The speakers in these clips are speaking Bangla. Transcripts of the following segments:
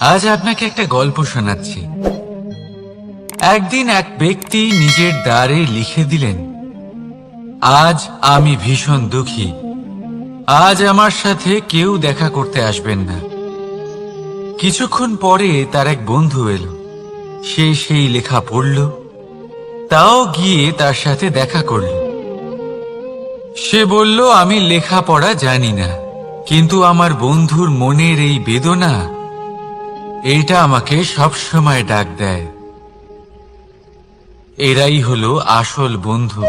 আজ আপনাকে একটা গল্প শোনাচ্ছি। একদিন এক ব্যক্তি নিজের দ্বারে লিখে দিলেন, আজ আমি ভীষণ দুঃখী, আজ আমার সাথে কেউ দেখা করতে আসবেন না। কিছুক্ষণ পরে তার এক বন্ধু এলো। সে সেই লেখা পড়ল, তাও গিয়ে তার সাথে দেখা করল। সে বলল, আমি লেখাপড়া জানি না, কিন্তু আমার বন্ধুর মনের এই বেদনা, এটা আমাকে সবসময় ডাক দেয়। এরাই হলো আসল বন্ধু।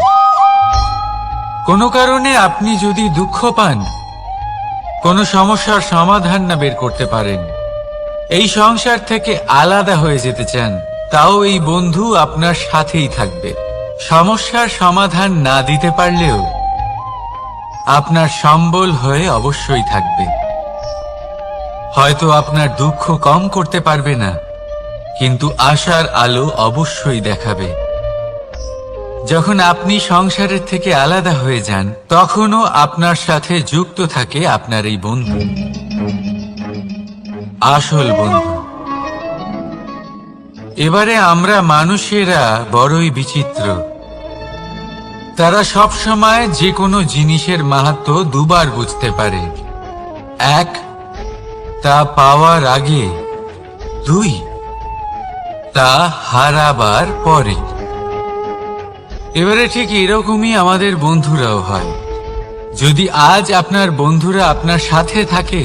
কোনো কারণে আপনি যদি দুঃখ পান, কোনো সমস্যার সমাধান না বের করতে পারেন, এই সংসার থেকে আলাদা হয়ে যেতে চান, তাও এই বন্ধু আপনার সাথেই থাকবে। সমস্যার সমাধান না দিতে পারলেও আপনার সম্বল হয়ে অবশ্যই থাকবে। হয়তো আপনার দুঃখ কম করতে পারবে না, কিন্তু আশার আলো অবশ্যই দেখাবে। যখন আপনি সংসারের থেকে আলাদা হয়ে যান, তখনও আপনার সাথে যুক্ত থাকে আপনার এই বন্ধু, আসল বন্ধু। এবারে আমরা মানুষেরা বড়ই বিচিত্র। তারা সব সময় যে কোনো জিনিসের মাহাত্ম্য দুবার বুঝতে পারে। এক, তা পাওয়ার আগে। দুই, তা হারাবার পরে। এবারে ঠিক এরকমই আমাদের বন্ধুরাও হয়। যদি আজ আপনার বন্ধুরা আপনার সাথে থাকে,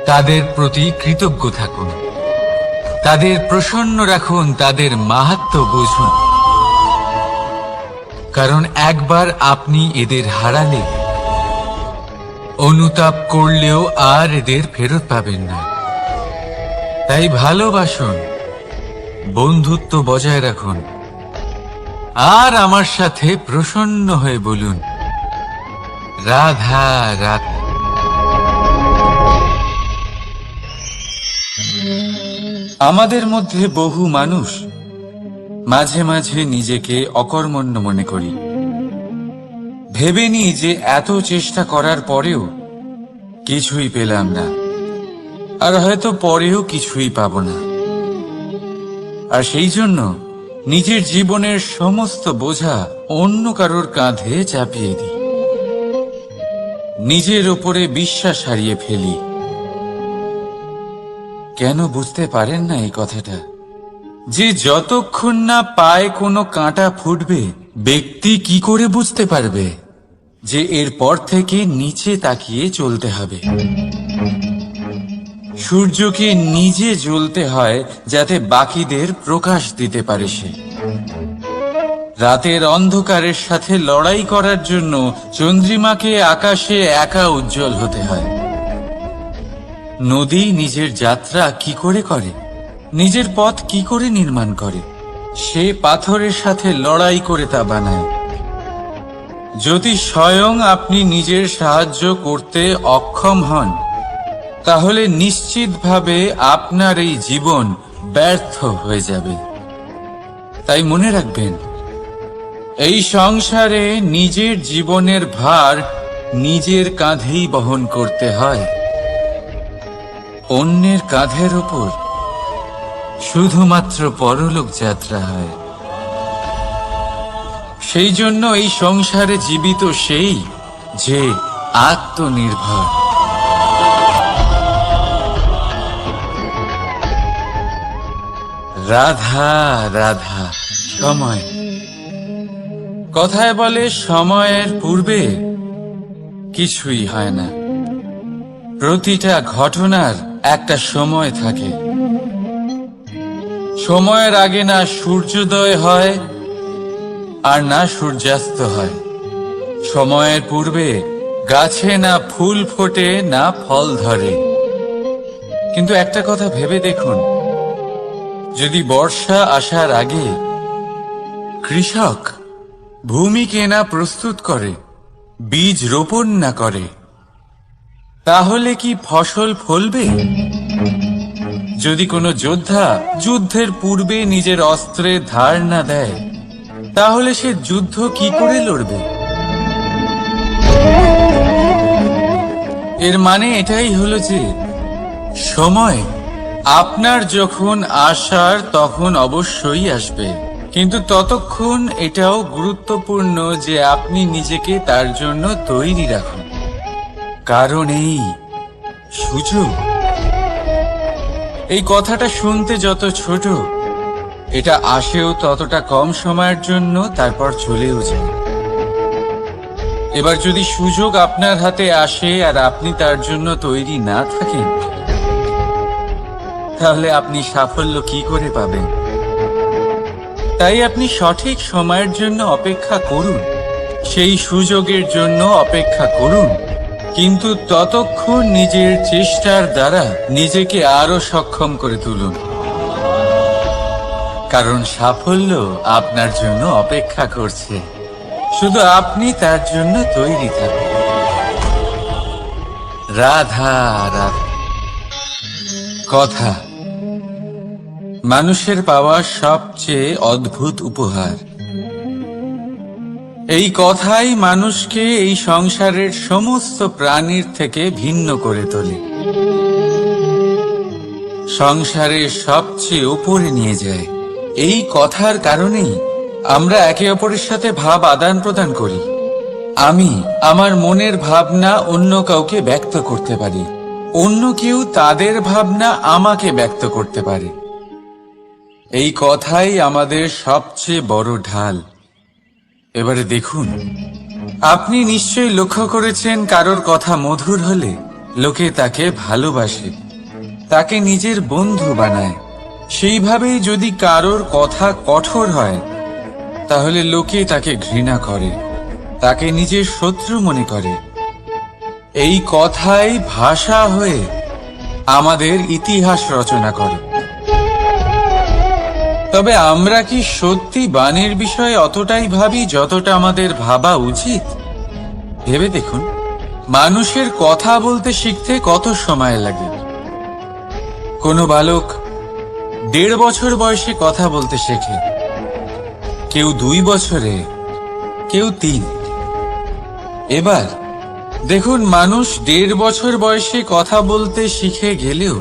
তাদের প্রতি কৃতজ্ঞ থাকুন, তাদের প্রসন্ন রাখুন, তাদের মাহাত্ম্য বুঝুন। কারণ একবার আপনি এদের হারালে, অনুতাপ করলেও আর এদের ফেরত পাবেন না। তাই ভালোবাসুন, বন্ধুত্ব বজায় রাখুন, আর আমার সাথে প্রসন্ন হয়ে বলুন, রাধা রাধা। আমাদের মধ্যে বহু মানুষ মাঝে মাঝে নিজেকে অকর্মণ্য মনে করি। ভেবে নিই যে এত চেষ্টা করার পরেও কিছুই পেলাম না, আর হয়তো পরেও কিছুই পাব না। আর সেই জন্য নিজের জীবনের সমস্ত বোঝা অন্য কারোর কাঁধে চাপিয়ে দিই, নিজের ওপরে বিশ্বাস হারিয়ে ফেলি। কেন বুঝতে পারেন না এই কথাটা? যে যতক্ষণ না পায়ে কোনো কাঁটা ফুটবে, ব্যক্তি কি করে বুঝতে পারবে যে এরপর থেকে নিচে তাকিয়ে চলতে হবে? সূর্যকে নিজে জ্বলতে হয় যাতে বাকিদের প্রকাশ দিতে পারে সে। রাতের অন্ধকারের সাথে লড়াই করার জন্য চন্দ্রিমাকে আকাশে একা উজ্জ্বল হতে হয়। নদী নিজের যাত্রা কি করে করে, নিজের পথ কি করে নির্মাণ করে? সে পাথরের সাথে লড়াই করে তা বানায়। যদি স্বয়ং আপনি নিজের সাহায্য করতে অক্ষম হন, তাহলে নিশ্চিতভাবে আপনার এই জীবন ব্যর্থ হয়ে যাবে। তাই মনে রাখবেন, এই সংসারে নিজের জীবনের ভার নিজের কাঁধেই বহন করতে হয়। অন্যের কাঁধের ওপর শুধুমাত্র পরলোক যাত্রা হয়। সেই জন্য এই সংসারে জীবিত সেই যে আত্মনির্ভর। রাধা রাধা। সময়, কথায় বলে সময়ের পূর্বে কিছুই হয় না। প্রতিটা ঘটনার একটা সময় থাকে। সময়ের আগে না সূর্যোদয় হয়, আর না সূর্যাস্ত হয়। সময়ের পূর্বে গাছে না ফুল ফোটে, না ফল ধরে। কিন্তু একটা কথা ভেবে দেখুন, যদি বর্ষা আসার আগে কৃষক ভূমিকে না প্রস্তুত করে, বীজ রোপণ না করে, তাহলে কি ফসল ফলবে? যদি কোনো যোদ্ধা যুদ্ধের পূর্বে নিজের অস্ত্রের ধার না দেয়, তাহলে সে যুদ্ধ কি করে লড়বে? এর মানে এটাই হলো যে সময় আপনার যখন আসার তখন অবশ্যই আসবে, কিন্তু ততক্ষণ এটাও গুরুত্বপূর্ণ যে আপনি নিজেকে তার জন্য তৈরি রাখুন। কারণ এই সুযোগ, এই কথাটা শুনতে যত ছোট, এটা আসেও ততটা কম সময়ের জন্য, তারপর চলেও যায়। এবার যদি সুযোগ আপনার হাতে আসে আর আপনি তার জন্য তৈরি না থাকেন, তাহলে আপনি সাফল্য কি করে পাবেন? তাই আপনি সঠিক সময়ের জন্য অপেক্ষা করুন, সেই সুযোগের জন্য অপেক্ষা করুন, কিন্তু ততক্ষণ নিজের চেষ্টার দ্বারা নিজেকে আরো সক্ষম করে তুলুন, কারণ সাফল্য আপনার জন্য অপেক্ষা করছে, শুধু আপনি তার জন্য তৈরি থাকুন। রাধা রাধা। কথা মানুষের পাওয়া সবচেয়ে অদ্ভুত উপহার। এই কথাই মানুষকে এই সংসারের সমস্ত প্রাণীর থেকে ভিন্ন করে তোলে, সংসারের সবচেয়ে উপরে নিয়ে যায়। এই কথার কারণেই আমরা একে অপরের সাথে ভাব আদান প্রদান করি। আমি আমার মনের ভাবনা অন্য কাউকে ব্যক্ত করতে পারি, অন্য কেউ তাদের ভাবনা আমাকে ব্যক্ত করতে পারে। এই কথাই আমাদের সবচেয়ে বড় ঢাল। এবারে দেখুন, আপনি নিশ্চয়ই লক্ষ্য করেছেন, কারোর কথা মধুর হলে লোকে তাকে ভালোবাসে, তাকে নিজের বন্ধু বানায়। সেইভাবেই যদি কারোর কথা কঠোর হয়, তাহলে লোকে তাকে ঘৃণা করে, তাকে নিজের শত্রু মনে করে। এই কথাই ভাষা হয়ে আমাদের ইতিহাস রচনা করে। তবে আমরা কি সত্যি বাণীর বিষয়ে অতটাই ভাবি যতটা আমাদের ভাবা উচিত? ভেবে দেখুন, মানুষের কথা বলতে শিখতে কত সময় লাগে। কোনো বালক 1.5 বছর বয়সে কথা বলতে শেখে, কেউ 2 বছরে, কেউ 3। এবার দেখুন, মানুষ 1.5 বছর বয়সে কথা বলতে শিখে গেলেও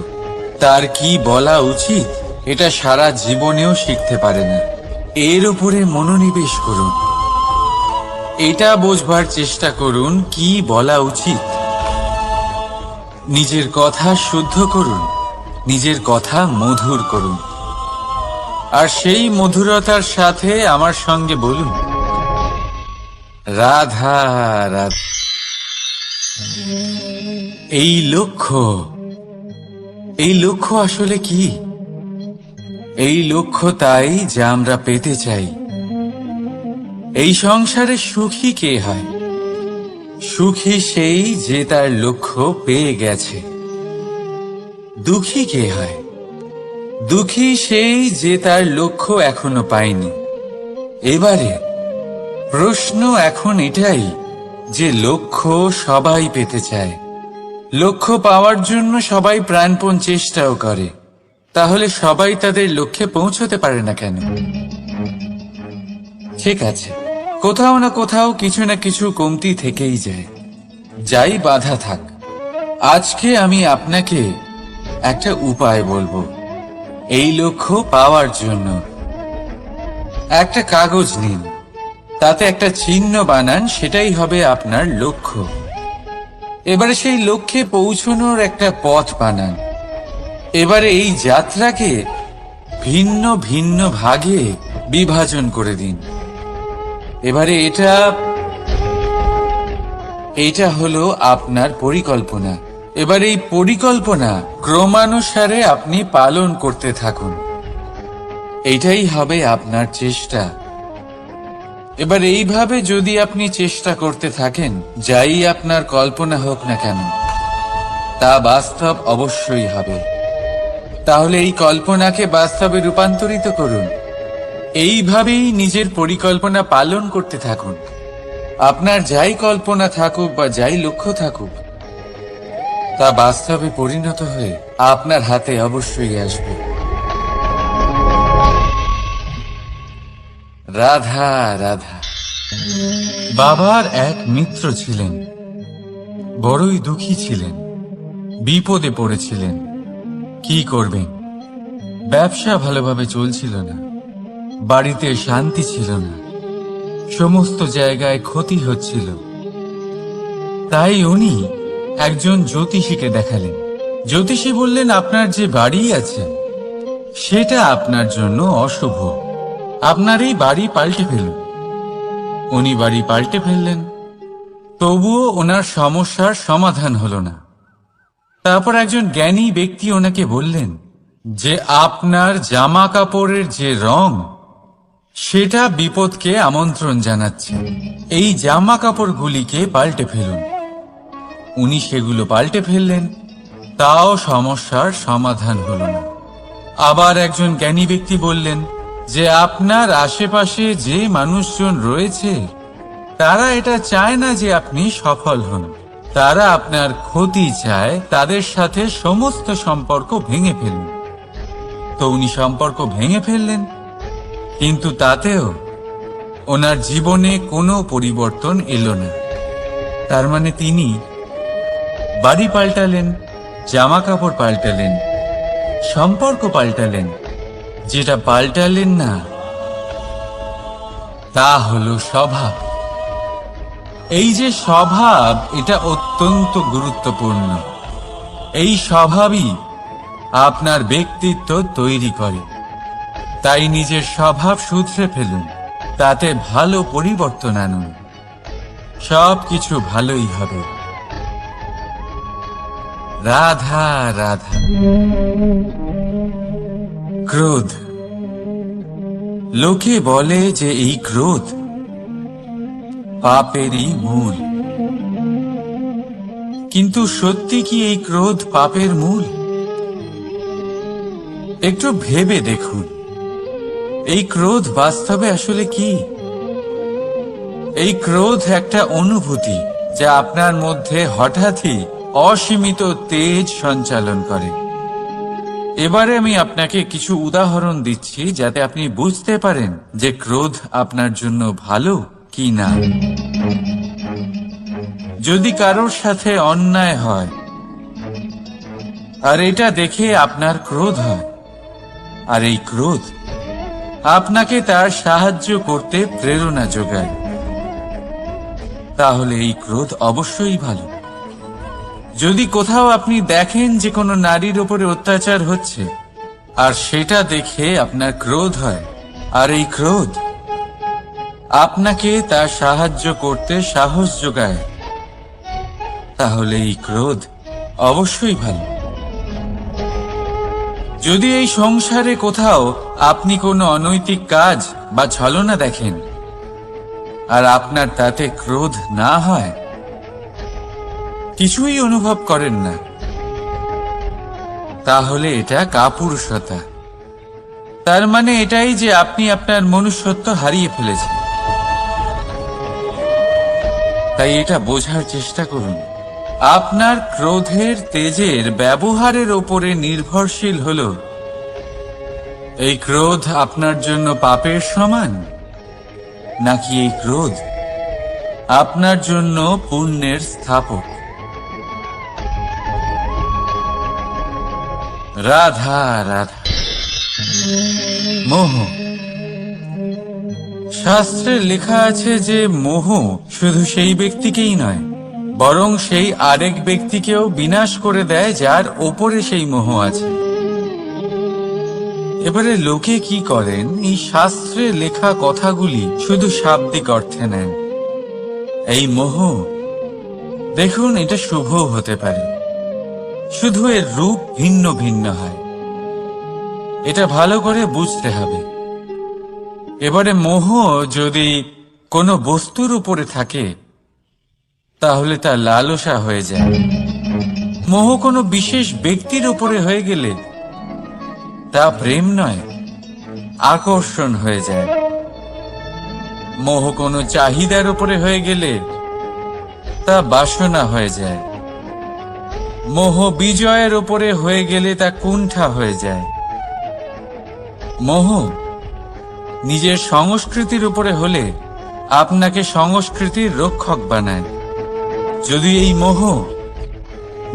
তার কি বলা উচিত এটা সারা জীবনেও শিখতে পারে না। এর উপরে মনোনিবেশ করুন, এটা বোঝবার চেষ্টা করুন কি বলা উচিত। নিজের কথা শুদ্ধ করুন, নিজের কথা মধুর করুন, আর সেই মধুরতার সাথে আমার সঙ্গে বলুন, রাধা রাধা। এই লক্ষ্য আসলে কি? এই লক্ষ্য তাই যা আমরা পেতে চাই। এই সংসারে সুখী কে হয়? সুখী সেই যে তার লক্ষ্য পেয়ে গেছে। দুঃখী কে হয়? দুঃখী সেই যে তার লক্ষ্য এখনো পায়নি। এবারে প্রশ্ন এখন এটাই যে লক্ষ্য সবাই পেতে চায়, লক্ষ্য পাওয়ার জন্য সবাই প্রাণপণ চেষ্টাও করে, তাহলে সবাই তাদের লক্ষ্যে পৌঁছতে পারে না কেন? ঠিক আছে, কোথাও না কোথাও কিছু না কিছু কমতি থেকেই যায়, যাই বাধা থাক। আজকে আমি আপনাকে একটা উপায় বলবো এই লক্ষ্য পাওয়ার জন্য। একটা কাগজ নিন, তাতে একটা চিহ্ন বানান, সেটাই হবে আপনার লক্ষ্য। এবারে সেই লক্ষ্যে পৌঁছানোর একটা পথ বানান। এবারে এই যাত্রাকে ভিন্ন ভিন্ন ভাগে বিভাজন করে দিন। এবারে এটা হলো আপনার পরিকল্পনা। এবার এই পরিকল্পনা ক্রমানুসারে আপনি পালন করতে থাকুন, এইটাই হবে আপনার চেষ্টা। এবার এইভাবে যদি আপনি চেষ্টা করতে থাকেন, যাই আপনার কল্পনা হোক না কেন তা বাস্তব অবশ্যই হবে। তাহলে এই কল্পনাকে বাস্তবে রূপান্তরিত করুন। এইভাবেই নিজের পরিকল্পনা পালন করতে থাকুন। আপনার যাই কল্পনা থাকুক বা যাই লক্ষ্য থাকুক, তা বাস্তবে পরিণত হয়ে আপনার হাতে অবশ্যই আসবে। রাধা রাধা। বাবার এক মিত্র ছিলেন, বড়ই দুঃখী ছিলেন, বিপদে পড়েছিলেন। কি করবেন, ব্যবসা ভালোভাবে চলছিল না, বাড়িতে শান্তি ছিল না, সমস্ত জায়গায় ক্ষতি হচ্ছিল। তাই উনি একজন জ্যোতিষীকে দেখালেন। জ্যোতিষী বললেন, আপনার যে বাড়ি আছে সেটা আপনার জন্য অশুভ, আপনার এই বাড়ি পাল্টে ফেলুন। উনি বাড়ি পাল্টে ফেললেন, তবুও ওনার সমস্যার সমাধান হলো না। তারপর একজন জ্ঞানী ব্যক্তি ওনাকে বললেন যে আপনার জামা কাপড়ের যে রং সেটা বিপদকে আমন্ত্রণ জানাচ্ছে, এই জামা কাপড়গুলিকে পাল্টে ফেলুন। উনি সেগুলো পাল্টে ফেললেন, তাও সমস্যার সমাধান হলো না। আবার একজন জ্ঞানী ব্যক্তি বললেন যে আপনার আশেপাশে যে মানুষজন রয়েছে তারা এটা চায় না যে আপনি সফল হন, তারা আপনার ক্ষতি চায়, তাদের সাথে সমস্ত সম্পর্ক ভেঙে ফেলুন। তো উনি সম্পর্ক ভেঙে ফেললেন, কিন্তু তাতেও ওনার জীবনে কোনো পরিবর্তন এলো না। তার মানে তিনি বাড়ি পাল্টালেন, জামা কাপড় পাল্টালেন, সম্পর্ক পাল্টালেন, যেটা পাল্টালেন না তা হলো স্বভাব। এই যে স্বভাব, এটা অত্যন্ত গুরুত্বপূর্ণ। এই স্বভাবই আপনার ব্যক্তিত্ব তৈরি করে। তাই নিজের স্বভাব শুধরে ফেলুন, তাতে ভালো পরিবর্তন আনুন, সবকিছু ভালোই হবে। রাধা রাধা। ক্রোধ, লোকে বলে যে এই ক্রোধ পাপেরই মূল, কিন্তু সত্যি কি এই ক্রোধ পাপের মূল? একটু ভেবে দেখুন, এই ক্রোধ বাস্তবে আসলে কি? এই ক্রোধ একটা অনুভূতি যা আপনার মধ্যে হঠাৎই অসীমিত তেজ সঞ্চালন করে। এবারে আমি আপনাকে কিছু উদাহরণ দিচ্ছি যাতে আপনি বুঝতে পারেন যে ক্রোধ আপনার জন্য ভালো কি না। যদি কারোর সাথে অন্যায় হয় আর এটা দেখে আপনার ক্রোধ হয়, আর এই ক্রোধ আপনাকে তার সাহায্য করতে প্রেরণা যোগায়, তাহলে এই ক্রোধ অবশ্যই ভালো। যদি কোথাও আপনি দেখেন যে কোনো নারীর উপরে অত্যাচার হচ্ছে আর সেটা দেখে আপনার ক্রোধ হয়, আর এই ক্রোধ আপনাকে তার সাহায্য করতে সাহস যোগায়, তাহলে এই ক্রোধ অবশ্যই ভালো। যদি এই সংসারে কোথাও আপনি কোনো অনৈতিক কাজ বা ছলনা দেখেন আর আপনার তাতে ক্রোধ না হয়, কিছুই অনুভব করেন না, তাহলে এটা কাপুরুষতা। তার মানে এটাই যে আপনি আপনার মনুষ্যত্ব হারিয়ে ফেলেছেন। তাই এটা বোঝার চেষ্টা করুন, আপনার ক্রোধের তেজের ব্যবহারের ওপরে নির্ভরশীল হলো এই ক্রোধ আপনার জন্য পাপের সমান, নাকি এই ক্রোধ আপনার জন্য পুণ্যের স্থাপক। রাধা রাধা। মোহ। শাস্ত্রে লেখা আছে যে মোহ শুধু সেই ব্যক্তিকেই নয়, বরং সেই আরেক ব্যক্তিকেও বিনাশ করে দেয় যার ওপরে সেই মোহ আছে। এবারে লোকে কি করেন, এই শাস্ত্রে লেখা কথাগুলি শুধু শাব্দিক অর্থে নেন। এই মোহ, দেখুন, এটা শুভ হতে পারে, শুধু এর রূপ ভিন্ন ভিন্ন হয়, এটা ভালো করে বুঝতে হবে। এবারে মোহ যদি কোনো বস্তুর উপরে থাকে তাহলে তা লালসা হয়ে যায়। মোহ কোনো বিশেষ ব্যক্তির উপরে হয়ে গেলে তা প্রেম নয়, আকর্ষণ হয়ে যায়। মোহ কোনো চাহিদার উপরে হয়ে গেলে তা বাসনা হয়ে যায়। মোহ বিজয়ের উপরে হয়ে গেলে তা কুণ্ঠা হয়ে যায়। মোহ নিজের সংস্কৃতির উপরে হলে আপনাকে সংস্কৃতির রক্ষক বানায়। যদি এই মোহ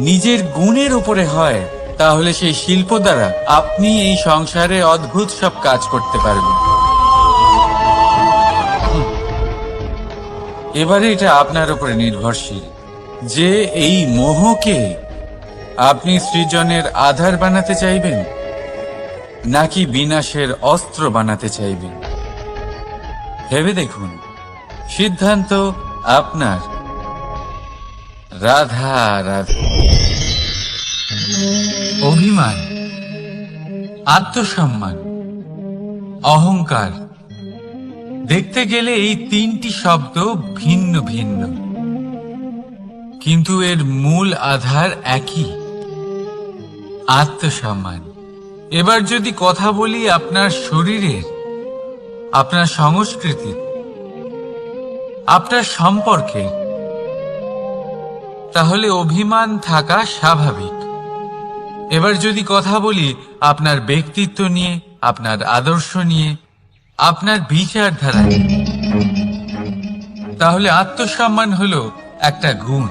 নিজের গুণের উপরে হয় তাহলে সেই শিল্প দ্বারা আপনি এই সংসারে অদ্ভুত সব কাজ করতে পারবেন। এবারে এটা আপনার উপরে নির্ভরশীল যে এই মোহকে আপনি সৃজনের আধার বানাতে চাইবেন নাকি বিনাশের অস্ত্র বানাতে চাইবেন। ভেবে দেখুন, সিদ্ধান্ত আপনার। রাধা রাধা। অভিমান, আত্মসম্মান, অহংকার, দেখতে গেলে এই তিনটি শব্দ ভিন্ন ভিন্ন, কিন্তু এর মূল আধার একই, আত্মসম্মান। এবার যদি কথা বলি আপনার শরীরের, আপনার সংস্কৃতির, আপনার সম্পর্কে, তাহলে অভিমান থাকা স্বাভাবিক। এবার যদি কথা বলি আপনার ব্যক্তিত্ব নিয়ে, আপনার আদর্শ নিয়ে, আপনার বিচারধারা নিয়ে, তাহলে আত্মসম্মান হলো একটা গুণ।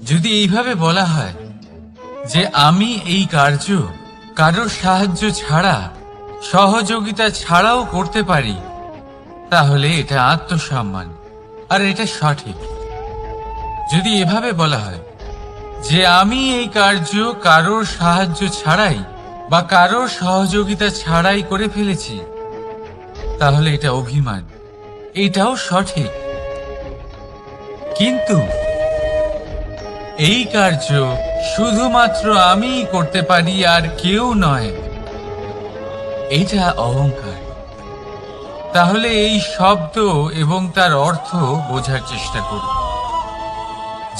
যদি এইভাবে বলা হয় যে আমি এই কার্য কারোর সাহায্য ছাড়া, সহযোগিতা ছাড়াও করতে পারি, তাহলে এটা আত্মসম্মান, আর এটা সঠিক। যদি এভাবে বলা হয় যে আমি এই কার্য কারোর সাহায্য ছাড়াই বা কারোর সহযোগিতা ছাড়াই করে ফেলেছি, তাহলে এটা অভিমান, এটাও সঠিক। কিন্তু এই কার্য শুধুমাত্র আমিই করতে পারি আর কেউ নয়, এটা অহংকার। তাহলে এই শব্দ এবং তার অর্থ বোঝার চেষ্টা করুন।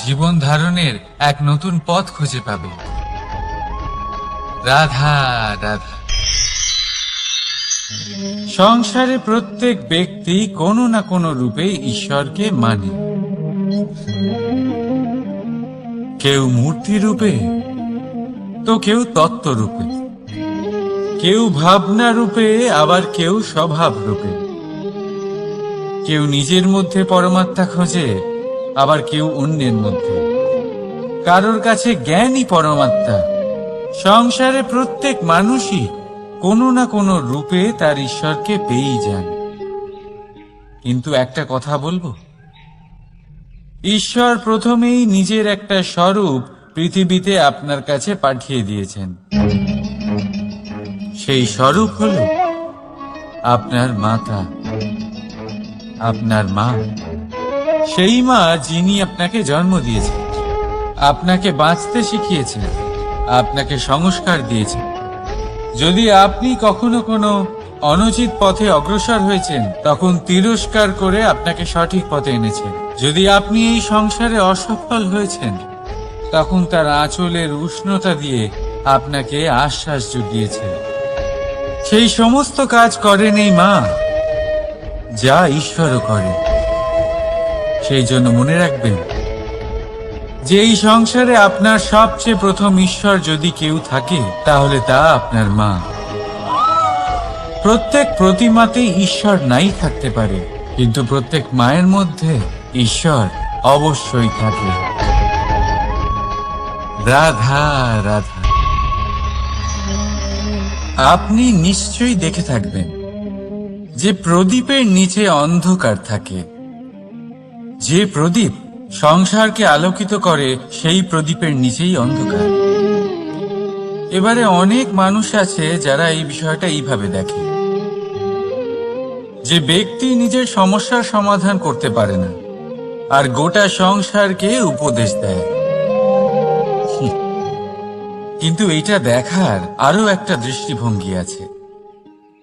জীবন ধারণের এক নতুন পথ খুঁজে পাবে। রাধা রাধা। সংসারে প্রত্যেক ব্যক্তি কোনো না কোনো রূপে ঈশ্বরকে মানে। কেউ মূর্তি রূপে, তো কেউ তত্ত্ব রূপে, কেউ ভাবনা রূপে, আবার কেউ স্বভাব রূপে। কেউ নিজের মধ্যে পরমাত্মা খোঁজে, আবার কেউ অন্যের মধ্যে। কারোর কাছে জ্ঞানই পরমাত্মা। সংসারে প্রত্যেক মানুষই কোনো না কোনো রূপে তার ঈশ্বরকে পেয়েই যান। কিন্তু একটা কথা বলবো, ঈশ্বর প্রথমেই নিজের একটা স্বরূপ পৃথিবীতে আপনার কাছে পাঠিয়ে দিয়েছেন। সেই স্বরূপ হল আপনার মাতা, আপনার মা। সেই মা যিনি আপনাকে জন্ম দিয়েছেন, আপনাকে বাঁচতে শিখিয়েছেন, আপনাকে সংস্কার দিয়েছেন। যদি আপনি কখনো কোনো অনুচিত পথে অগ্রসর হয়েছেন, তখন তিরস্কার করে আপনাকে সঠিক পথে এনেছেন। যদি আপনি এই সংসারে অসফল হয়েছেন, তখন তার আঁচলের উষ্ণতা দিয়ে আপনাকে আশ্বাস জুগিয়েছেন। সেই সমস্ত কাজ করেন এই মা, যা ঈশ্বরও করে। সেই জন্য মনে রাখবেন যে এই সংসারে আপনার সবচেয়ে প্রথম ঈশ্বর যদি কেউ থাকে, তাহলে তা আপনার মা। প্রত্যেক প্রতিমাতে ঈশ্বর নাই থাকতে পারে, কিন্তু প্রত্যেক মায়ের মধ্যে ঈশ্বর অবশ্যই থাকে। রাধা রাধা। আপনি নিশ্চয়ই দেখে থাকবেন যে প্রদীপের নিচে অন্ধকার থাকে। যে প্রদীপ সংসারকে আলোকিত করে, সেই প্রদীপের নিচেই অন্ধকার। এবারে অনেক মানুষ আছে যারা এই বিষয়টা এইভাবে দেখে যে ব্যক্তি নিজের সমস্যার সমাধান করতে পারে না, আর গোটা সংসারকে উপদেশ দেয়। কিন্তু এইটা দেখার আরো একটা দৃষ্টিভঙ্গি আছে,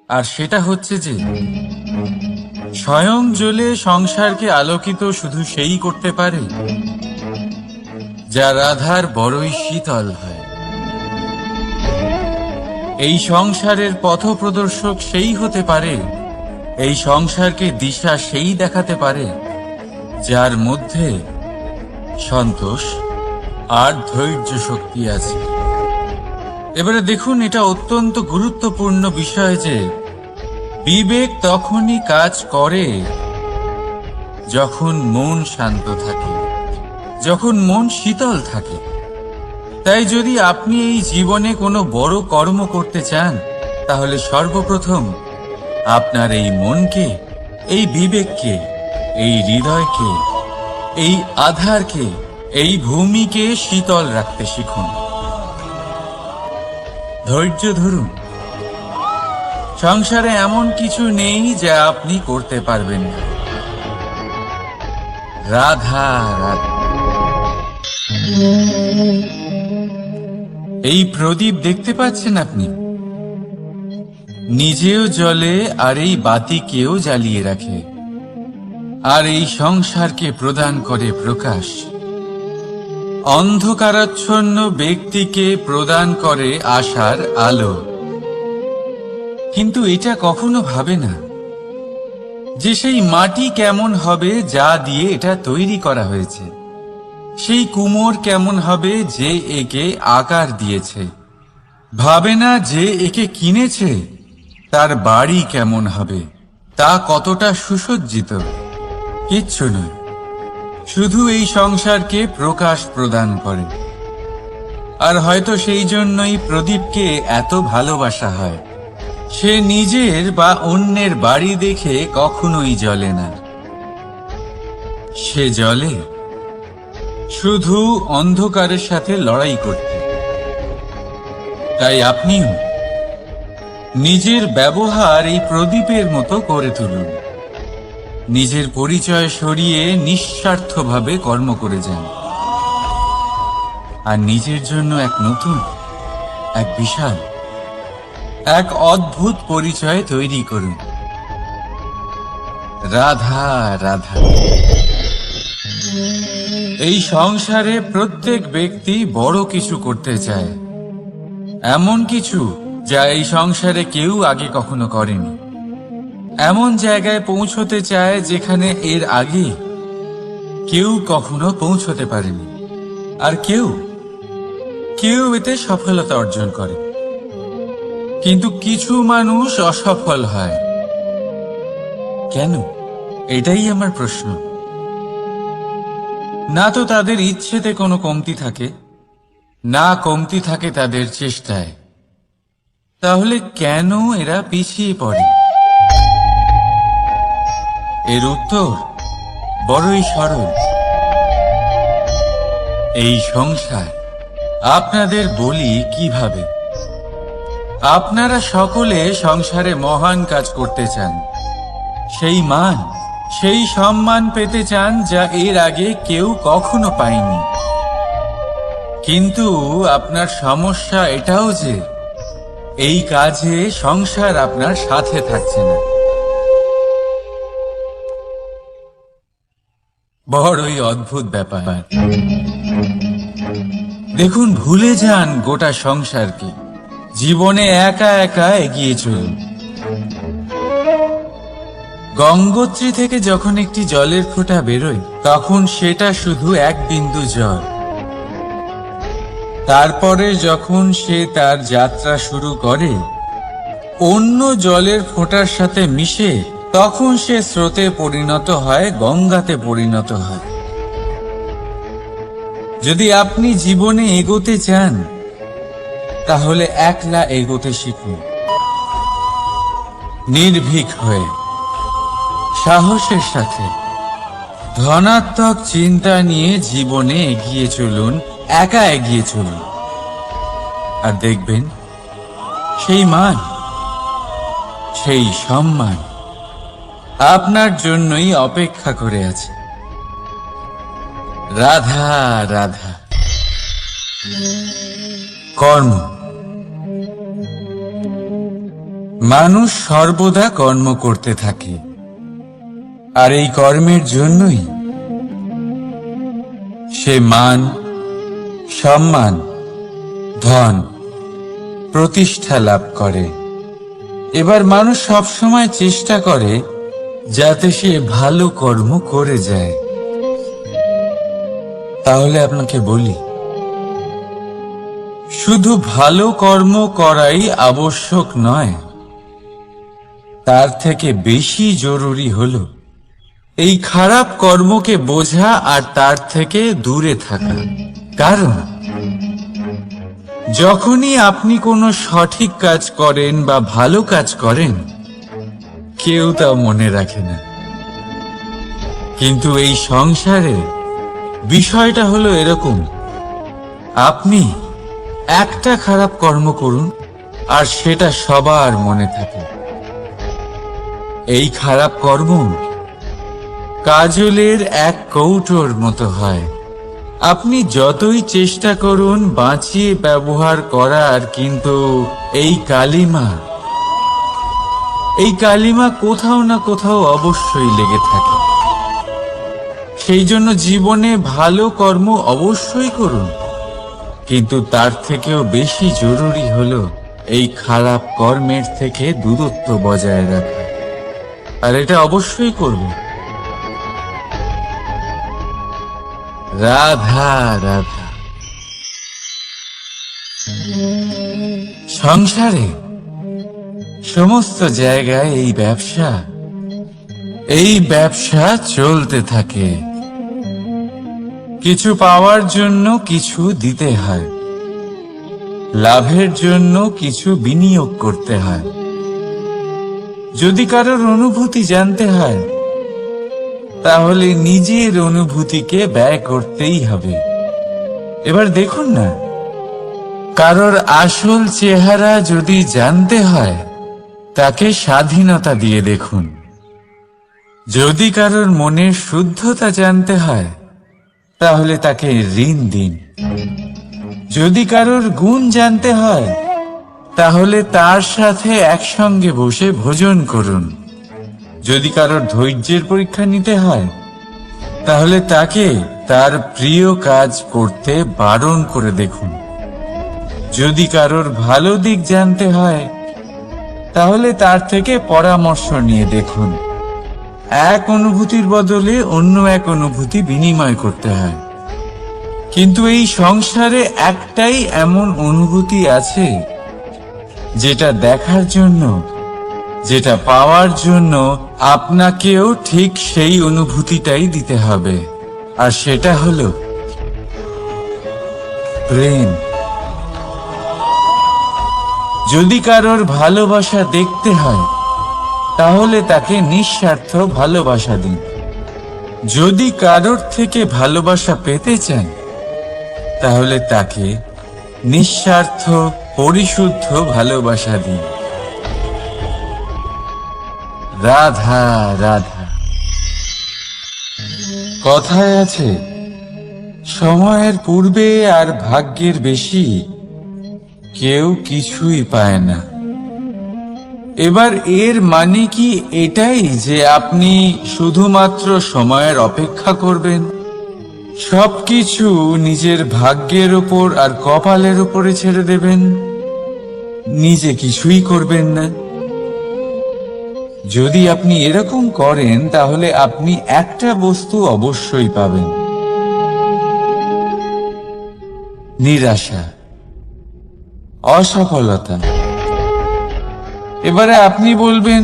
আর সেটা হচ্ছে যে স্বয়ং জ্বলে সংসারকে আলোকিত শুধু সেই করতে পারে যা রাধার বড়ই শীতল হয়। এই সংসারের পথপ্রদর্শক সেই হতে পারে, এই সংসারকে দিশা সেই দেখাতে পারে যার মধ্যে সন্তোষ আর ধৈর্য শক্তি আছে। এবারে দেখুন, এটা অত্যন্ত গুরুত্বপূর্ণ বিষয় যে বিবেক তখনই কাজ করে যখন মন শান্ত থাকে, যখন মন শীতল থাকে। তাই যদি আপনি এই জীবনে কোনো বড় কর্ম করতে চান, তাহলে সর্বপ্রথম আপনার এই মনকে, এই বিবেককে, এই হৃদয়কে, এই আধারকে, এই ভূমিকে শীতল রাখতে শিখুন। ধৈর্য ধরুন। সংসারে এমন কিছু নেই যা আপনি করতে পারবেন না। রাধা রাধা। এই প্রদীপ দেখতে পাচ্ছেন আপনি? নিজেও জ্বলে আর এই বাতিকেও জ্বালিয়ে রাখে, আর এই সংসারকে প্রদান করে প্রকাশ। অন্ধকারাচ্ছন্ন ব্যক্তিকে প্রদান করে আশার আলো। কিন্তু এটা কখনো ভাবে না যে সেই মাটি কেমন হবে যা দিয়ে এটা তৈরি করা হয়েছে, সেই কুমোর কেমন হবে যে একে আকার দিয়েছে। ভাবে না যে একে কিনেছে তার বাড়ি কেমন হবে, তা কতটা সুসজ্জিত। কিচ্ছু নয়, শুধু এই সংসারকে প্রকাশ প্রদান করে। আর হয়তো সেই জন্যই প্রদীপকে এত ভালোবাসা হয়। সে নিজের বা অন্যের বাড়ি দেখে কখনোই জ্বলে না। সে জ্বলে শুধু অন্ধকারের সাথে লড়াই করতে। তাই আপনিও নিজের ব্যবহার এই প্রদীপের মতো করে তুলুন। নিজের পরিচয় সরিয়ে নিঃস্বার্থভাবে কর্ম করে যান, আর নিজের জন্য এক নতুন, এক বিশাল, এক অদ্ভুত পরিচয় তৈরি করুন। রাধা রাধা। এই সংসারে প্রত্যেক ব্যক্তি বড় কিছু করতে চায়, এমন কিছু যা এই সংসারে কেউ আগে কখনো করেনি। এমন জায়গায় পৌঁছতে চায় যেখানে এর আগে কেউ কখনো পৌঁছতে পারেনি। আর কেউ এতে সফলতা অর্জন করে। কিন্তু কিছু মানুষ অসফল হয় কেন? এটাই আমার প্রশ্ন। না তো তাদের ইচ্ছেতে কোনো কমতি থাকে, না কমতি থাকে তাদের চেষ্টায়। তাহলে কেন এরা পিছিয়ে পড়ে? এর উত্তর বড়ই সরল। এই সংসার আপনাদের বলি কিভাবে। আপনারা সকলে সংসারে মহান কাজ করতে চান, সেই মান, সেই সম্মান পেতে চান যা এর আগে কেউ কখনো পায়নি। কিন্তু আপনার সমস্যা এটাও যে এই কাজে সংসার আপনার সাথে থাকছে না। বড়ই অদ্ভুত ব্যাপার। দেখুন, ভুলে যান গোটা সংসারকে। জীবনে একা একা এগিয়ে চলুন। গঙ্গোত্রী থেকে যখন একটি জলের ফোঁটা বেরোয়, তখন সেটা শুধু এক বিন্দু জল। তারপরে যখন সে তার যাত্রা শুরু করে অন্য জলের ফোঁটার সাথে মিশে, তখন সে স্রোতে পরিণত হয়, গঙ্গাতে পরিণত হয়। যদি আপনি জীবনে এগোতে চান, তাহলে একলা এগোতে শিখুন। নির্ভীক হয়ে, সাহসের সাথে, ধনাত্মক চিন্তা নিয়ে জীবনে এগিয়ে চলুন, একা এগিয়ে চলুন। আর দেখবেন সেই মান, সেই সম্মান আপনার জন্যই অপেক্ষা করে আছে। রাধা রাধা। কর্ম। মানুষ সর্বদা কর্ম করতে থাকে, আর এই কর্মের জন্যই সে মান, সম্মান, ধন, প্রতিষ্ঠা লাভ করে। এবার মানুষ সবসময় চেষ্টা করে যাতে সে ভালো কর্ম করে যায়। তাহলে আপনাকে বলি, শুধু ভালো কর্ম করাই আবশ্যক নয়, তার থেকে বেশি জরুরি হলো এই খারাপ কর্মকে বোঝা আর তার থেকে দূরে থাকা। কারণ যখনই আপনি কোনো সঠিক কাজ করেন বা ভালো কাজ করেন, কেউ তা মনে রাখে না। কিন্তু এই সংসারে বিষয়টা হলো এরকম, আপনি একটা খারাপ কর্ম করুন আর সেটা সবার মনে থাকে। এই খারাপ কর্ম কাজলের এক কৌটোর মতো হয়। আপনি যতই চেষ্টা করুন বাঁচিয়ে ব্যবহার করার, কিন্তু এই কালিমা কোথাও না কোথাও অবশ্যই লেগে থাকে। সেই জন্য জীবনে ভালো কর্ম অবশ্যই করুন, কিন্তু তার থেকেও বেশি জরুরি হলো এই খারাপ কর্মের থেকে দূরত্ব বজায় রাখা। আর এটা অবশ্যই করব। রাধা রাধা। সংসারে সমস্ত জায়গায় এই ব্যবসা চলতে থাকে। কিছু পাওয়ার জন্য কিছু দিতে হয়, লাভের জন্য কিছু বিনিয়োগ করতে হয়। যদি কারোর অনুভূতি জানতে হয়, তাহলে নিজের অনুভূতিকে ব্যয় করতেই হবে। এবার দেখুন না, কারোর আসল চেহারা যদি জানতে হয়, তাকে স্বাধীনতা দিয়ে দেখুন। যদি কারোর মনের শুদ্ধতা জানতে হয়, তাহলে তাকে ঋণ দিন। যদি কারোর গুণ জানতে হয়, তাহলে তার সাথে একসঙ্গে বসে ভোজন করুন। যদি কারোর ধৈর্যের পরীক্ষা নিতে হয়, তাহলে তাকে তার প্রিয় কাজ করতে বারণ করে দেখুন। যদি কারোর ভালো দিক জানতে হয়, তাহলে তার থেকে পরামর্শ নিয়ে দেখুন। এক অনুভূতির বদলে অন্য এক অনুভূতি বিনিময় করতে হয়। কিন্তু এই সংসারে একটাই এমন অনুভূতি আছে, যেটা দেখার জন্য, যেটা পাওয়ার জন্য আপনাকেও ঠিক সেই অনুভূতিটাই দিতে হবে। আর সেটা হলো প্রেম। যদি কারোর ভালোবাসা দেখতে হয়, তাহলে তাকে নিঃস্বার্থ ভালোবাসা দিন। যদি কারোর থেকে ভালোবাসা পেতে চান, তাহলে তাকে নিঃস্বার্থ পরিশুদ্ধ ভালোবাসা দিন। রাধা রাধা। কথায় আছে, সময়ের পূর্বে আর ভাগ্যের বেশি কেউ কিছুই পায় না। এবার এর মানে কি এটাই যে আপনি শুধুমাত্র সময়ের অপেক্ষা করবেন, সবকিছু নিজের ভাগ্যের উপর আর কপালের উপরে ছেড়ে দেবেন, নিজে কিছুই করবেন না? যদি আপনি এরকম করেন, তাহলে আপনি একটা বস্তু অবশ্যই পাবেন: নিরাশা, অসফলতা। এবারে আপনি বলবেন,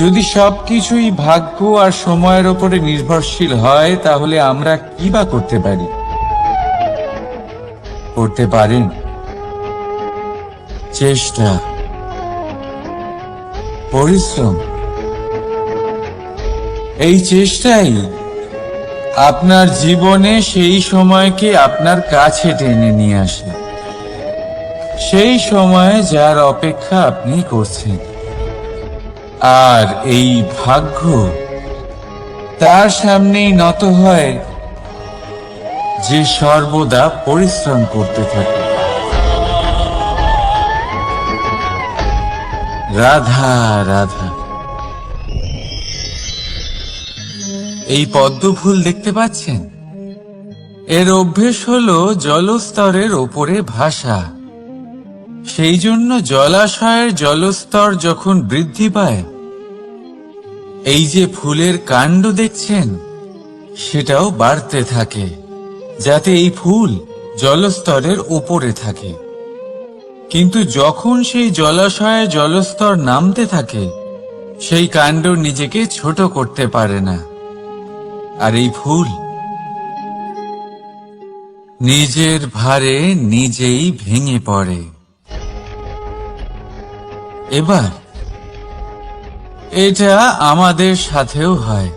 যদি সবকিছুই ভাগ্য আর সময়ের উপরে নির্ভরশীল হয়, তাহলে আমরা কি বা করতে পারি? করতে পারেন চেষ্টা, পরিশ্রম। এই চেষ্টাই আপনার জীবনে সেই সময়কে আপনার কাছে টেনে নিয়ে আসে, সেই সময়ে যার অপেক্ষা আপনি করছেন। আর এই ভাগ্য তার সামনেই নত হয় যে সর্বদা পরিশ্রম করতে থাকে। রাধা রাধা। এই পদ্ম ফুল দেখতে পাচ্ছেন? এর অভ্যেস হলো জলস্তরের ওপরে ভাসা। সেই জন্য জলাশয়ের জলস্তর যখন বৃদ্ধি পায়, এই যে ফুলের কাণ্ড দেখছেন, সেটাও বাড়তে থাকে, যাতে এই ফুল জলস্তরের উপরে থাকে। কিন্তু যখন সেই জলাশয়ের জলস্তর নামতে থাকে, সেই কাণ্ড নিজেকে ছোট করতে পারে না। আর এই ফুল নিজের ভারে নিজেই ভেঙে পড়ে। এবার এটা আমাদের সাথেও হয়।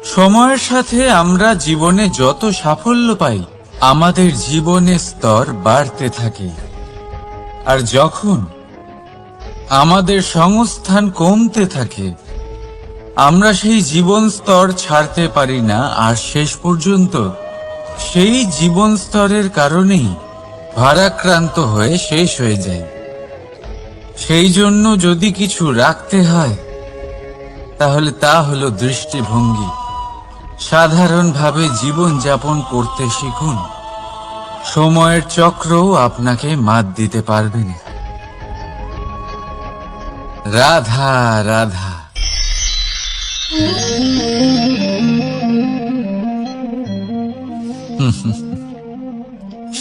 সময়ের সাথে আমরা জীবনে যত সাফল্য পাই, আমাদের জীবনের স্তর বাড়তে থাকে। আর যখন আমাদের সংস্থান কমতে থাকে, আমরা সেই জীবন স্তর ছাড়তে পারি না, আর শেষ পর্যন্ত সেই জীবন স্তরের কারণেই ভারাক্রান্ত হয়ে শেষ হয়ে যায়। সেই জন্য যদি কিছু রাখতে হয়, তাহলে তা হলো দৃষ্টিভঙ্গি। সাধারণভাবে জীবন যাপন করতে শিখুন। সময়ের চক্রও আপনাকে মাত দিতে পারবে না। রাধা রাধা।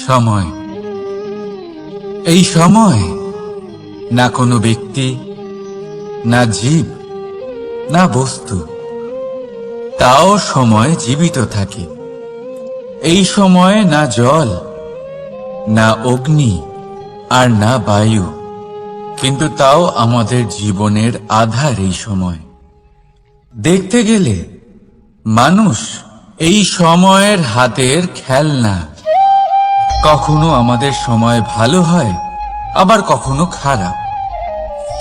সময়, এই সময় না কোনো ব্যক্তি, না জীব, না বস্তু, তাও সময় জীবিত থাকে। এই সময়ে না জল, না অগ্নি, আর না বায়ু, কিন্তু তাও আমাদের জীবনের আধার এই সময়। দেখতে গেলে মানুষ এই সময়ের হাতের খেলনা। কখনো আমাদের সময় ভালো হয়, আবার কখনো খারাপ।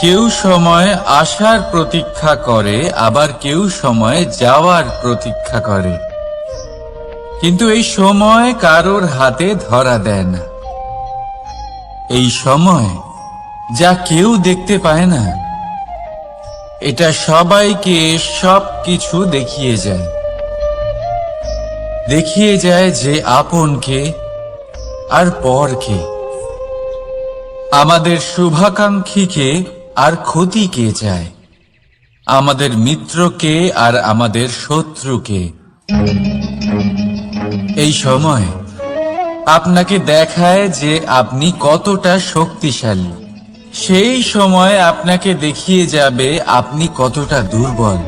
কেউ সময় আসার প্রতীক্ষা করে, আবার কেউ সময় যাওয়ার প্রতীক্ষা করে। কিন্তু এই সময় কারোর হাতে ধরা দেয় না। এই সময় যা কেউ দেখতে পায় না, এটা সবাইকে সবকিছু দেখিয়ে যায়। দেখিয়ে যায় যে আপনকে আর পরকে, আমাদের শুভাকাঙ্ক্ষীকে আর ক্ষতিকে চায়, আমাদের মিত্রকে আর আমাদের শত্রুকে। এই সময় আপনাকে দেখায় যে আপনি কতটা শক্তিশালী। সেই সময় আপনাকে দেখিয়ে যাবে আপনি কতটা দুর্বল।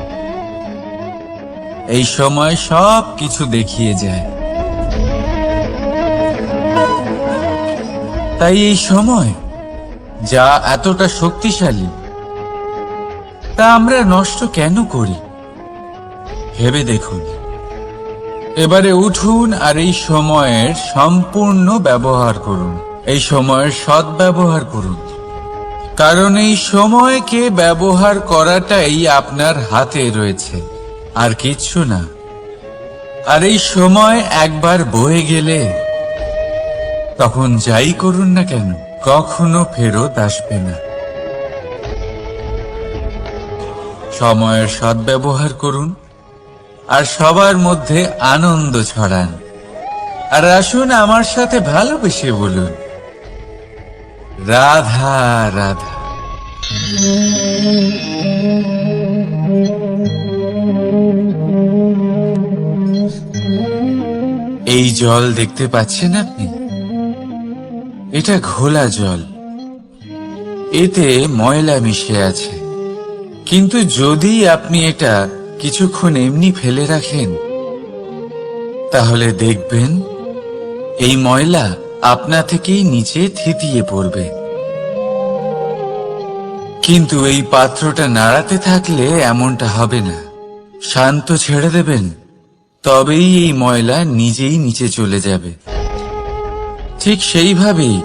এই সময় সব কিছু দেখিয়ে যায়। তাই এই সময় যা এতটা শক্তিশালী, তা আমরা নষ্ট কেন করি? ভেবে দেখুন। এবারে উঠুন আর এই সময়ের সম্পূর্ণ ব্যবহার করুন। এই সময়ের সদ্ব্যবহার করুন, কারণ এই সময়কে ব্যবহার করাটাই আপনার হাতে রয়েছে, আর কিচ্ছু না। আর এই সময় একবার বয়ে গেলে, তখন যাই করুন না কেন, কখনো ফেরত আসবে না। সময়ের সদ্ব্যবহার করুন, আর সবার মধ্যে আনন্দ ছড়ান। আর আসুন আমার সাথে ভালোবেসে বলুন, রাধা রাধা। এই জল দেখতে পাচ্ছেন আপনি? এটা ঘোলা জল। এতে ময়লা মিশে আছে। কিন্তু যদি আপনি এটা কিছুক্ষণ এমনি ফেলে রাখেন, তাহলে দেখবেন এই ময়লা আপনা থেকেই নিচে থিতিয়ে পড়বে। কিন্তু এই পাত্রটা নাড়াতে থাকলে এমনটা হবে না। শান্ত ছেড়ে দেবেন, তবেই এই ময়লা নিজেই নিচে চলে যাবে। ঠিক সেইভাবেই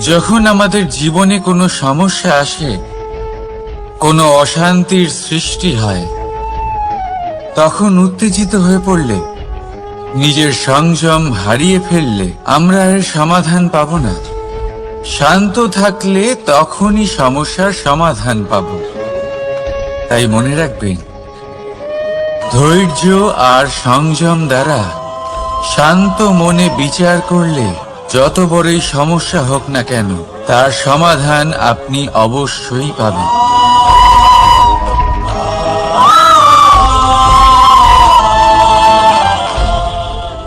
যখন আমাদের জীবনে কোনো সমস্যা আসে, কোনো অশান্তির সৃষ্টি হয়, তখন উত্তেজিত হয়ে পড়লে, নিজের সংযম হারিয়ে ফেললে আমরা এর সমাধান পাব না। শান্ত থাকলে তখনই সমস্যার সমাধান পাব। তাই মনে রাখবেন, ধৈর্য আর সংযম দ্বারা শান্ত মনে বিচার করলে যত বড়ই সমস্যা হোক না কেন, তার সমাধান আপনি অবশ্যই পাবেন।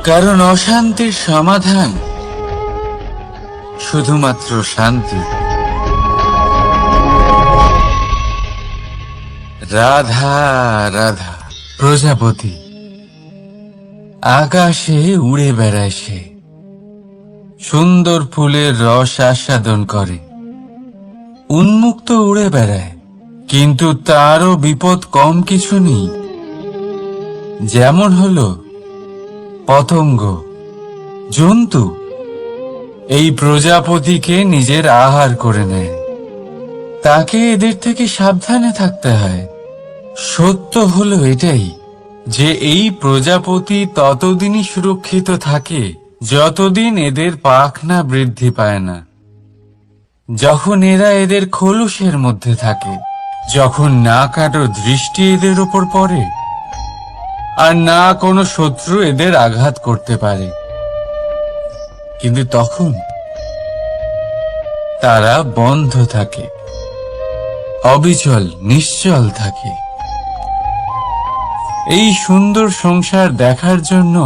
কারণ অশান্তির সমাধান শুধুমাত্র শান্তি। রাধা রাধা। প্রজাপতি আকাশে উড়ে বেড়ায় সে, সুন্দর ফুলের রস আস্বাদন করে, উন্মুক্ত উড়ে বেড়ায়, কিন্তু তারও বিপদ কম কিছু নেই। যেমন হলো পতঙ্গ, জন্তু এই প্রজাপতিকে নিজের আহার করে নেয়। তাকে এদের থেকে সাবধানে থাকতে হয়। সত্য হলো এটাই যে এই প্রজাপতি ততদিনই সুরক্ষিত থাকে যতদিন এদের পাখনা বৃদ্ধি পায় না। যখন এরা এদের খোলসের মধ্যে থাকে, যখন না কারো দৃষ্টি এদের উপর পড়ে, আর না কোনো শত্রু এদের আঘাত করতে পারে, কিন্তু তখন তারা বন্ধ থাকে, অবিচল নিশ্চল থাকে। এই সুন্দর সংসার দেখার জন্য,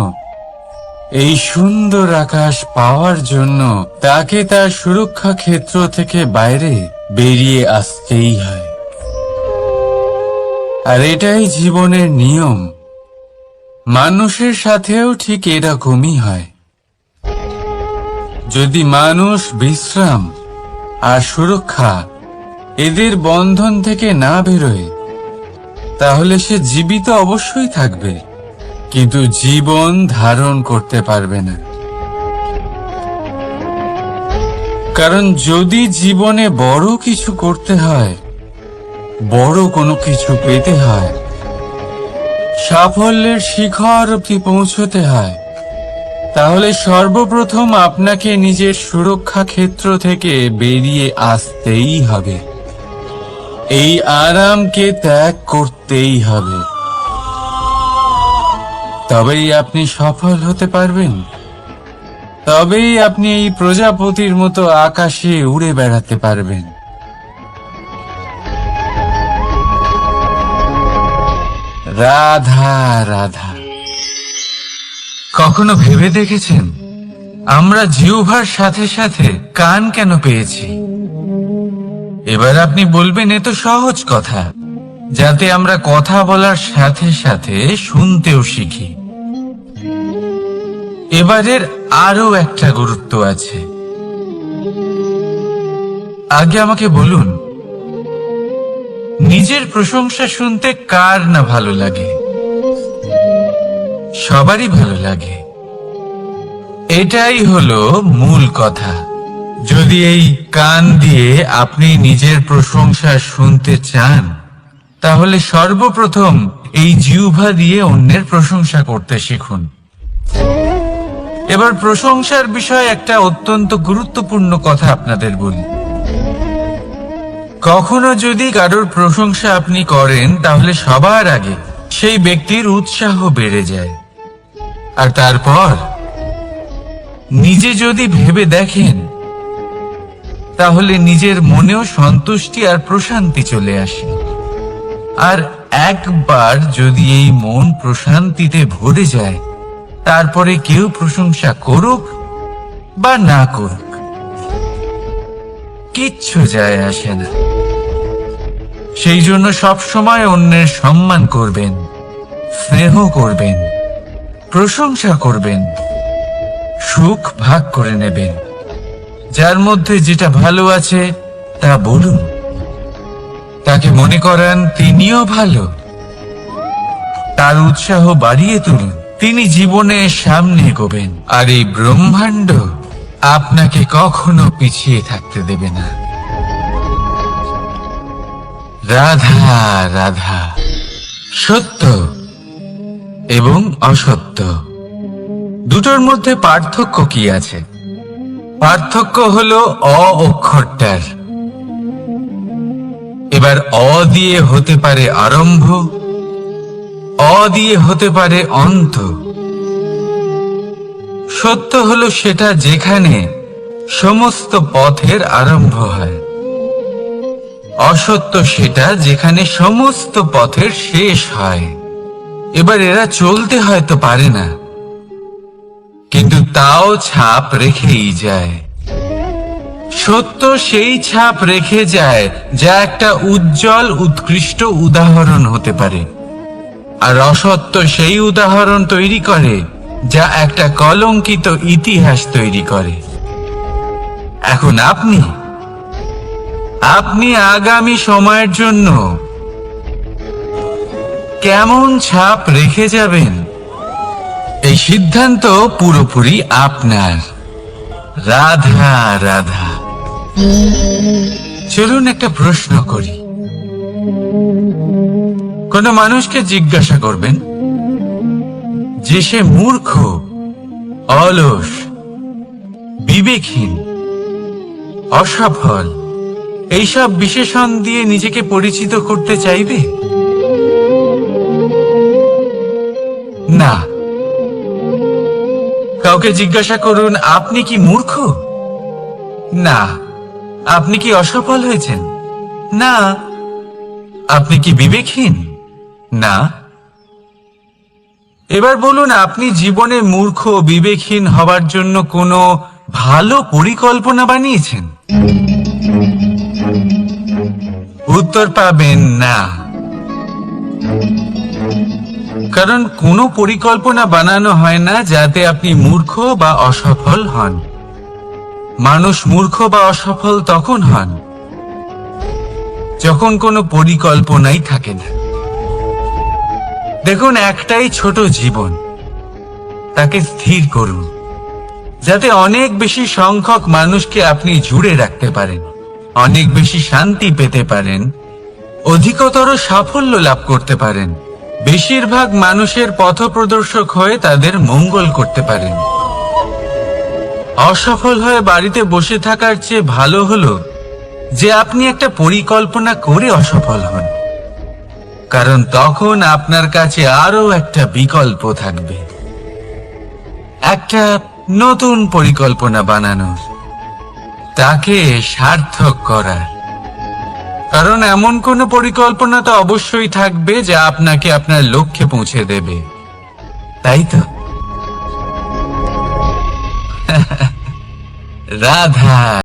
এই সুন্দর আকাশ পাওয়ার জন্য তাকে তার সুরক্ষা ক্ষেত্র থেকে বাইরে বেরিয়ে আসতেই হয়। আর এটাই জীবনের নিয়ম। মানুষের সাথেও ঠিক এরকমই হয়। যদি মানুষ বিশ্রাম আর সুরক্ষা এদের বন্ধন থেকে না বেরোয়, তাহলে সে জীবিত অবশ্যই থাকবে, কিন্তু জীবন ধারণ করতে পারবে না। কারণ যদি জীবনে বড় কিছু করতে হয়, বড় কোনো কিছু পেতে হয়, সাফল্যের শিখর অবধি পৌঁছতে হয়, তাহলে সর্বপ্রথম আপনাকে নিজের সুরক্ষা ক্ষেত্র থেকে বেরিয়ে আসতেই হবে। এই আরামকে ত্যাগ করতেই হবে। তবেই আপনি সফল হতে পারবেন। তবেই আপনি এই প্রজাপতির মতো আকাশে উড়ে বেড়াতে পারবেন। রাধা রাধা। কখনো ভেবে দেখেছেন আমরা জিহ্বার সাথে সাথে কান কেন পেয়েছি? এবার আপনি বলবেন এ তো সহজ কথা, যাতে আমরা কথা বলার সাথে সাথে শুনতেও শিখি। এবারের আরো একটা গুরুত্ব আছে। আগে আমাকে বলুন, নিজের প্রশংসা শুনতে কার না ভালো লাগে? সবারই ভালো লাগে। এটাই হলো মূল কথা। যদি এই কান দিয়ে আপনি নিজের প্রশংসা শুনতে চান, তাহলে সর্বপ্রথম এই জিহ্বা দিয়ে অন্যের প্রশংসা করতে শিখুন। এবার প্রশংসার বিষয়ে একটা অত্যন্ত গুরুত্বপূর্ণ কথা আপনাদের বলি। কখনো যদি কারোর প্রশংসা আপনি করেন, তাহলে সবার আগে সেই ব্যক্তির উৎসাহ বেড়ে যায়। আর তারপর নিজে যদি ভেবে দেখেন, তাহলে নিজের মনেও সন্তুষ্টি আর প্রশান্তি চলে আসে। আর একবার যদি এই মন প্রশান্তিতে ভরে যায়, তারপরে কেউ প্রশংসা করুক বা না করুক, কিচ্ছু যায় আসে না। সেই জন্য সবসময় অন্যের সম্মান করবেন, স্নেহ করবেন, প্রশংসা করবেন, সুখ ভাগ করে নেবেন। যার মধ্যে যেটা ভালো আছে তা বলুন, তাকে মনে করান তিনিও ভালো, তার উৎসাহ বাড়িয়ে তুলুন। তিনি জীবনে সামনে এগোবেন, আর এই ব্রহ্মাণ্ড আপনাকে কখনো পিছিয়ে থাকতে দেবে না। রাধা রাধা। সত্য এবং অসত্য দুটোর মধ্যে পার্থক্য কি আছে? পার্থক্য হলো অ অক্ষরটার। এবার অ দিয়ে হতে পারে আরম্ভ, অ দিয়ে হতে পারে অন্ত। সত্য হলো সেটা যেখানে সমস্ত পথের আরম্ভ হয়, অসত্য সেটা যেখানে সমস্ত পথের শেষ হয়। এবার এরা চলতে হয়তো পারে না, কিন্তু তাও ছাপ রেখেই যায়। সত্য সেই ছাপ রেখে যায় যা একটা উজ্জ্বল উৎকৃষ্ট উদাহরণ হতে পারে, আর অসত্য সেই উদাহরণ তৈরি করে যা একটা কলঙ্কিত ইতিহাস তৈরি করে। এখন আপনি আগামী সময়ের জন্য কেমন ছাপ রেখে যাবেন, এই সিদ্ধান্ত পুরোপুরি আপনার। রাধা রাধা। চলুন একটা প্রশ্ন করি। কোন মানুষকে জিজ্ঞাসা করবেন যে সে মূর্খ, অলস, বিবেকহীন, অসফল এইসব বিশেষণ দিয়ে নিজেকে পরিচিত করতে চাইবে? না। কাউকে জিজ্ঞাসা করুন আপনি কি মূর্খ? না। আপনি কি অসফল হয়েছেন? না। আপনি কি বিবেকহীন? না। এবার বলুন আপনি জীবনে মূর্খ, বিবেকহীন হবার জন্য কোনো ভালো পরিকল্পনা বানিয়েছেন? উত্তর পাবেন না। কারণ কোনো পরিকল্পনা বানানো হয় না যাতে আপনি মূর্খ বা অসফল হন। মানুষ মূর্খ বা অসফল তখন হন যখন কোনো পরিকল্পনাই থাকে না। দেখুন, একটাই ছোট জীবন, তাকে স্থির করুন যাতে অনেক বেশি সংখ্যক মানুষকে আপনি জুড়ে রাখতে পারেন, অনেক বেশি শান্তি পেতে পারেন, অধিকতর সাফল্য লাভ করতে পারেন, বেশিরভাগ মানুষের পথপ্রদর্শক হয়ে তাদের মঙ্গল করতে পারেন। অসফল হয়ে বাড়িতে বসে থাকার চেয়ে ভালো হলো যে আপনি একটা পরিকল্পনা করে অসফল হন, কারণ তখন আপনার কাছে আরো একটা বিকল্প থাকবে, একটা নতুন পরিকল্পনা বানানোর, তাকে সার্থক করার। কারণ এমন কোনো পরিকল্পনা তো অবশ্যই থাকবে যা আপনাকে আপনার লক্ষ্যে পৌঁছে দেবে, তাই তো? রাধা।